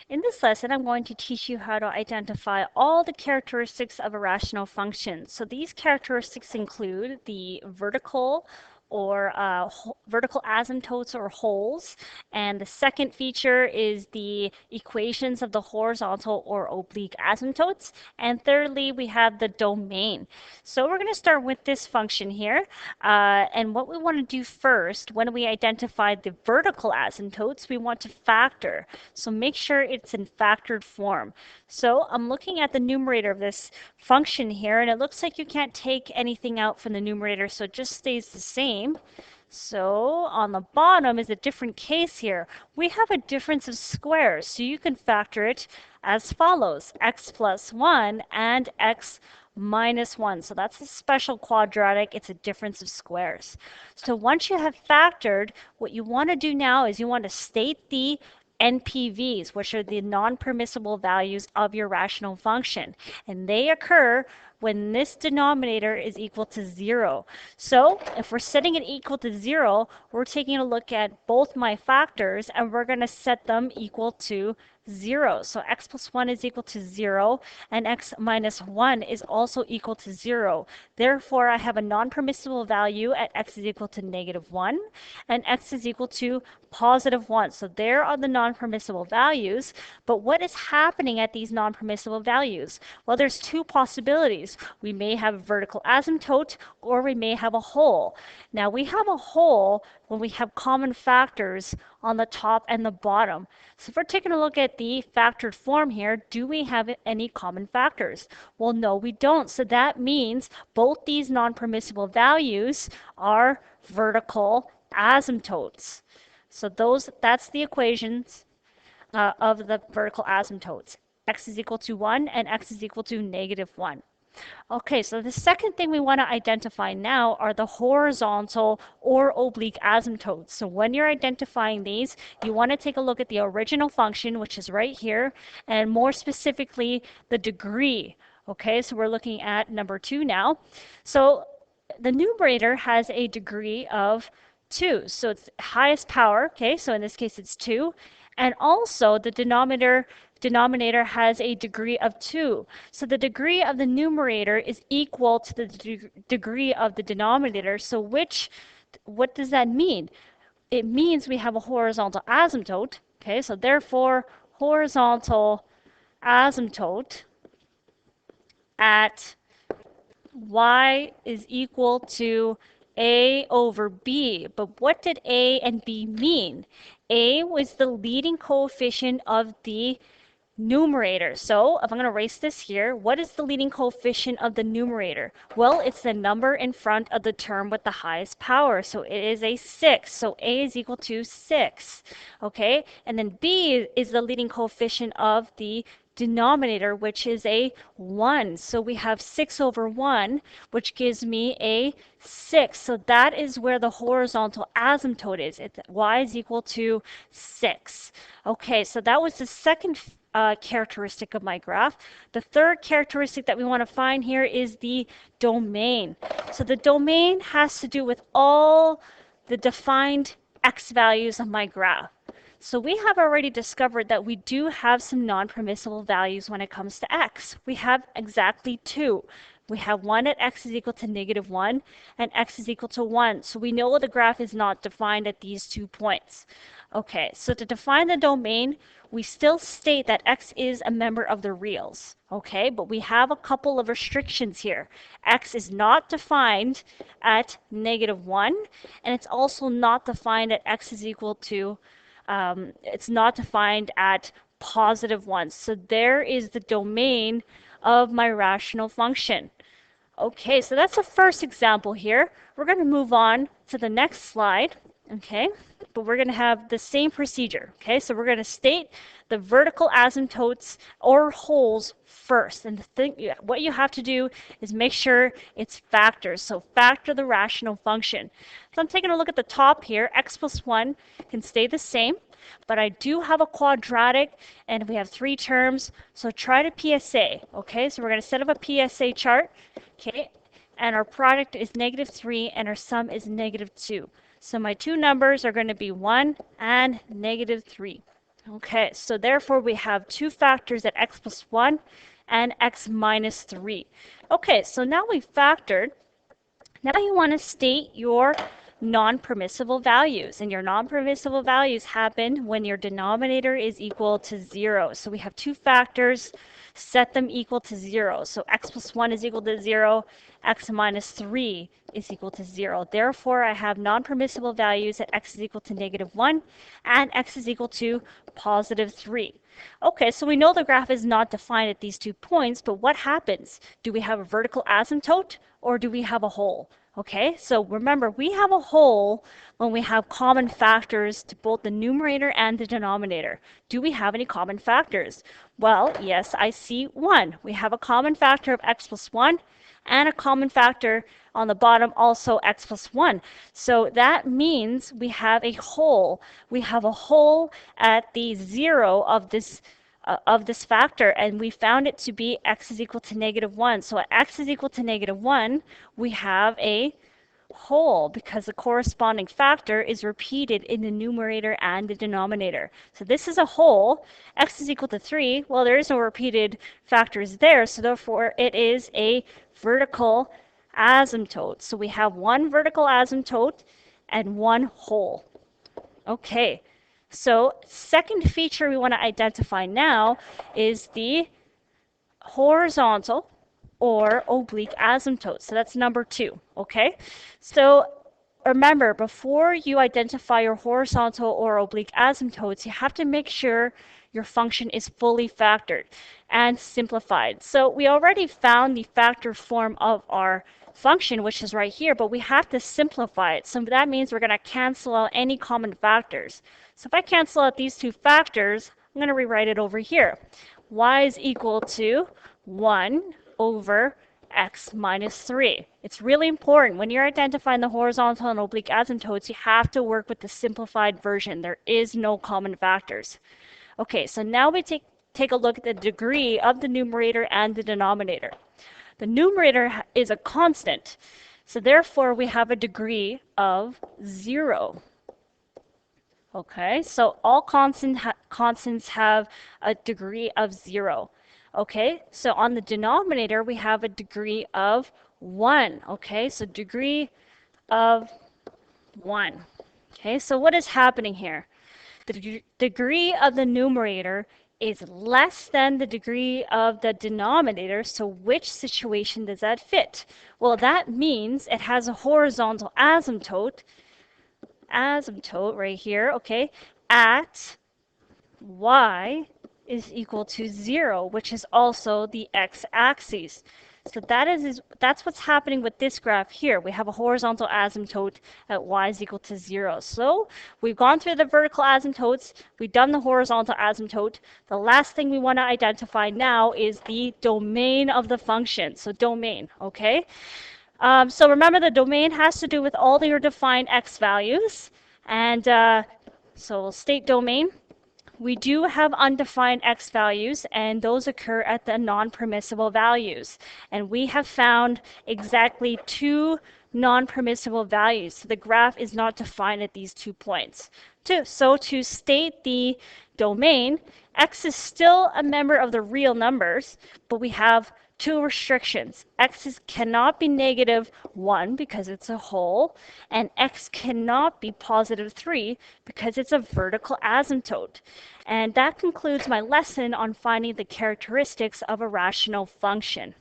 In this lesson, I'm going to teach you how to identify all the characteristics of a rational function. So these characteristics include the vertical or vertical asymptotes or holes. And the second feature is the equations of the horizontal or oblique asymptotes. And thirdly, we have the domain. So we're going to start with this function here. And what we want to do first, when we identify the vertical asymptotes, we want to factor. So make sure it's in factored form. So I'm looking at the numerator of this function here, and it looks like you can't take anything out from the numerator, so it just stays the same. So on the bottom is a different case here. We have a difference of squares, so you can factor it as follows: x plus 1 and x minus 1. So that's a special quadratic. It's a difference of squares. So once you have factored, what you want to do now is you want to state the NPVs, which are the non-permissible values of your rational function. And they occur when this denominator is equal to 0. So if we're setting it equal to 0, we're taking a look at both my factors and we're going to set them equal to 0. So x plus 1 is equal to 0 and x minus 1 is also equal to 0. Therefore, I have a non-permissible value at x is equal to -1 and x is equal to +1. So there are the non-permissible values. But what is happening at these non-permissible values? Well, there's two possibilities. We may have a vertical asymptote or we may have a hole. Now we have a hole when we have common factors on the top and the bottom. So if we're taking a look at the factored form here, do we have any common factors? Well, no, we don't. So that means both these non-permissible values are vertical asymptotes. So that's the equations of the vertical asymptotes. X is equal to 1 and x is equal to -1. Okay, so the second thing we want to identify now are the horizontal or oblique asymptotes. So when you're identifying these, you want to take a look at the original function, which is right here, and more specifically, the degree. Okay, so we're looking at number 2 now. So the numerator has a degree of 2. So it's highest power, okay, so in this case it's 2. And also the denominator has a degree of 2. So the degree of the numerator is equal to the degree of the denominator. So what does that mean? It means we have a horizontal asymptote, okay, so therefore horizontal asymptote at y is equal to a over b. But what did a and b mean? A was the leading coefficient of the numerator. So if I'm going to erase this here, what is the leading coefficient of the numerator? Well, it's the number in front of the term with the highest power. So it is a 6. So a is equal to 6. Okay, and then b is the leading coefficient of the denominator, which is a 1. So we have 6 over 1, which gives me a 6. So that is where the horizontal asymptote is. Y is equal to 6. Okay, so that was the second characteristic of my graph. The third characteristic that we want to find here is the domain. So the domain has to do with all the defined x values of my graph. So we have already discovered that we do have some non-permissible values when it comes to x. We have exactly 2. We have 1 at x is equal to -1 and x is equal to 1. So we know the graph is not defined at these 2 points. Okay, so to define the domain, we still state that x is a member of the reals. Okay, but we have a couple of restrictions here. X is not defined at -1, and it's also not defined at x is equal to it's not defined at +1. So there is the domain of my rational function. Okay, so that's the first example here. We're going to move on to the next slide, okay? But we're going to have the same procedure, okay? So we're going to state the vertical asymptotes or holes first. And what you have to do is make sure it's factors. So factor the rational function. So I'm taking a look at the top here. X plus 1 can stay the same. But I do have a quadratic and we have 3 terms. So try to PSA. Okay, so we're going to set up a PSA chart. Okay, and our product is -3 and our sum is -2. So my two numbers are going to be 1 and -3. Okay, so therefore we have two factors at x plus 1 and x minus 3. Okay, so now we've factored. Now you want to state your non-permissible values, and your non-permissible values happen when your denominator is equal to 0. So we have two factors, set them equal to 0. So x plus 1 is equal to 0, x minus 3 is equal to 0. Therefore, I have non-permissible values at x is equal to -1 and x is equal to +3. Okay, so we know the graph is not defined at these 2 points, but what happens? Do we have a vertical asymptote or do we have a hole? Okay, so remember, we have a hole when we have common factors to both the numerator and the denominator. Do we have any common factors? Well, yes, I see 1. We have a common factor of x plus 1 and a common factor on the bottom, also x plus 1. So that means we have a hole. We have a hole at the 0 of this factor, and we found it to be x is equal to -1. So at x is equal to -1, we have a hole because the corresponding factor is repeated in the numerator and the denominator. So this is a hole. X is equal to 3. Well, there is no repeated factors there, so therefore it is a vertical asymptote. So we have one vertical asymptote and one hole. Okay. So second feature we want to identify now is the horizontal or oblique asymptote. So that's number 2, okay? So remember, before you identify your horizontal or oblique asymptotes, you have to make sure your function is fully factored and simplified. So we already found the factor form of our function, which is right here, but we have to simplify it. So that means we're going to cancel out any common factors. So if I cancel out these 2 factors, I'm going to rewrite it over here. Y is equal to 1 over x minus 3. It's really important when you're identifying the horizontal and oblique asymptotes, you have to work with the simplified version. There is no common factors. Okay, so now we take a look at the degree of the numerator and the denominator. The numerator is a constant, so therefore we have a degree of 0. Okay, so all constants have a degree of 0. Okay, so on the denominator, we have a degree of 1. Okay, so degree of 1. Okay, so what is happening here? The degree of the numerator is less than the degree of the denominator, so which situation does that fit? Well, that means it has a horizontal asymptote right here, okay, at y is equal to 0, which is also the x-axis. So that's what's happening with this graph here. We have a horizontal asymptote at y is equal to 0. So we've gone through the vertical asymptotes. We've done the horizontal asymptote. The last thing we want to identify now is the domain of the function. So domain, okay? So remember, the domain has to do with all your defined x values. And so we'll state domain. We do have undefined x values, and those occur at the non-permissible values. And we have found exactly 2 non-permissible values. So the graph is not defined at these 2 points. So to state the domain, x is still a member of the real numbers, but we have 2 restrictions. X cannot be -1 because it's a hole, and x cannot be +3 because it's a vertical asymptote. And that concludes my lesson on finding the characteristics of a rational function.